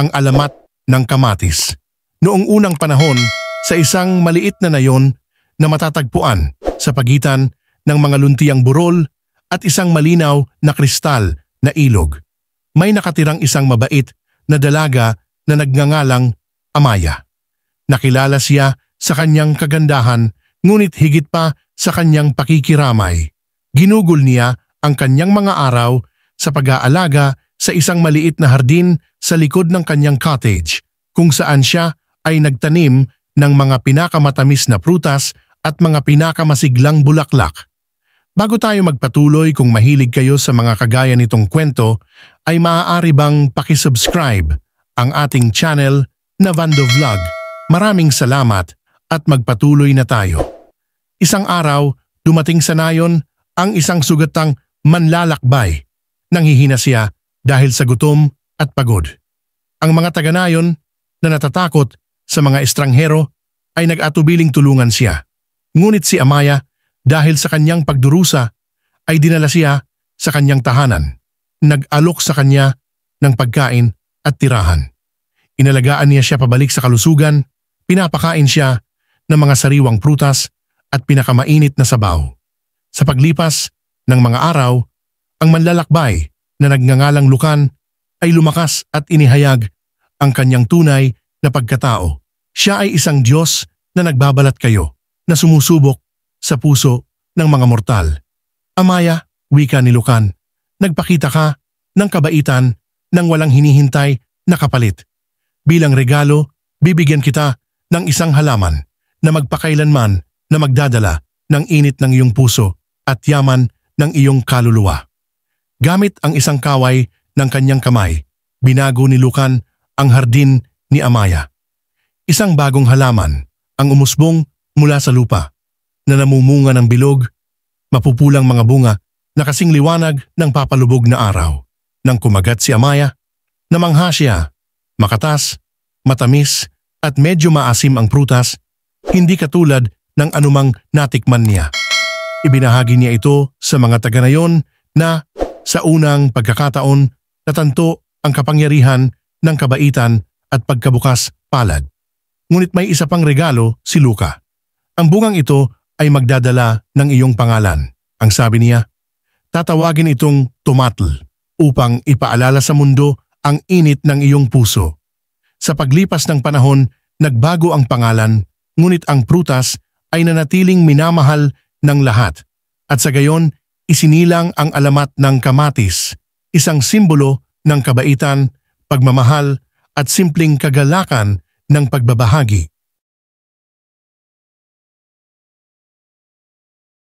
ang alamat ng kamatis. Noong unang panahon, sa isang maliit na nayon na matatagpuan sa pagitan ng mga luntiang burol at isang malinaw na kristal na ilog, may nakatirang isang mabait na dalaga na nagngangalang Amaya. Nakilala siya sa kanyang kagandahan, ngunit higit pa sa kanyang pakikiramay. Ginugol niya ang kanyang mga araw sa pag-aalaga sa isang maliit na hardin sa likod ng kanyang cottage, kung saan siya ay nagtanim ng mga pinakamatamis na prutas at mga pinakamasiglang bulaklak. Bago tayo magpatuloy, kung mahilig kayo sa mga kagaya nitong kwento, ay maaari bang pakisubscribe ang ating channel na Vando Vlog. Maraming salamat at magpatuloy na tayo. Isang araw, dumating sa nayon ang isang sugatang manlalakbay. Nanghihina siya dahil sa gutom at pagod. Ang mga taga-nayon na natatakot sa mga estranghero ay nag-atubiling tulungan siya. Ngunit si Amaya, dahil sa kanyang pagdurusa, ay dinala siya sa kanyang tahanan. Nag-alok sa kanya ng pagkain at tirahan. Inalagaan niya siya pabalik sa kalusugan, pinapakain siya ng mga sariwang prutas at pinakamainit na sabaw. Sa paglipas ng mga araw, ang manlalakbay na nagngangalang Lukan ay lumakas at inihayag ang kanyang tunay na pagkatao. Siya ay isang Diyos na nagbabalat kayo, na sumusubok sa puso ng mga mortal. Amaya, wika ni Lukan, nagpakita ka ng kabaitan nang walang hinihintay na kapalit. Bilang regalo, bibigyan kita ng isang halaman na magpakailanman na magdadala ng init ng iyong puso at yaman ng iyong kaluluwa. Gamit ang isang kaway ng kanyang kamay, binago ni Lukan ang hardin ni Amaya. Isang bagong halaman ang umusbong mula sa lupa na namumunga ng bilog, mapupulang mga bunga na kasing liwanag ng papalubog na araw. Nang kumagat si Amaya, namangha siya. Makatas, matamis at medyo maasim ang prutas, hindi katulad ng anumang natikman niya. Ibinahagi niya ito sa mga taga-nayon na sa unang pagkakataon natanto ang kapangyarihan ng kabaitan at pagkabukas palad. Ngunit may isa pang regalo si Luka. Ang bungang ito ay magdadala ng iyong pangalan. Ang sabi niya, tatawagin itong Tomatl upang ipaalala sa mundo ang init ng iyong puso. Sa paglipas ng panahon, nagbago ang pangalan, ngunit ang prutas ay nanatiling minamahal ng lahat. At sa gayon, isinilang ang alamat ng kamatis, isang simbolo ng kabaitan, pagmamahal at simpleng kagalakan ng pagbabahagi.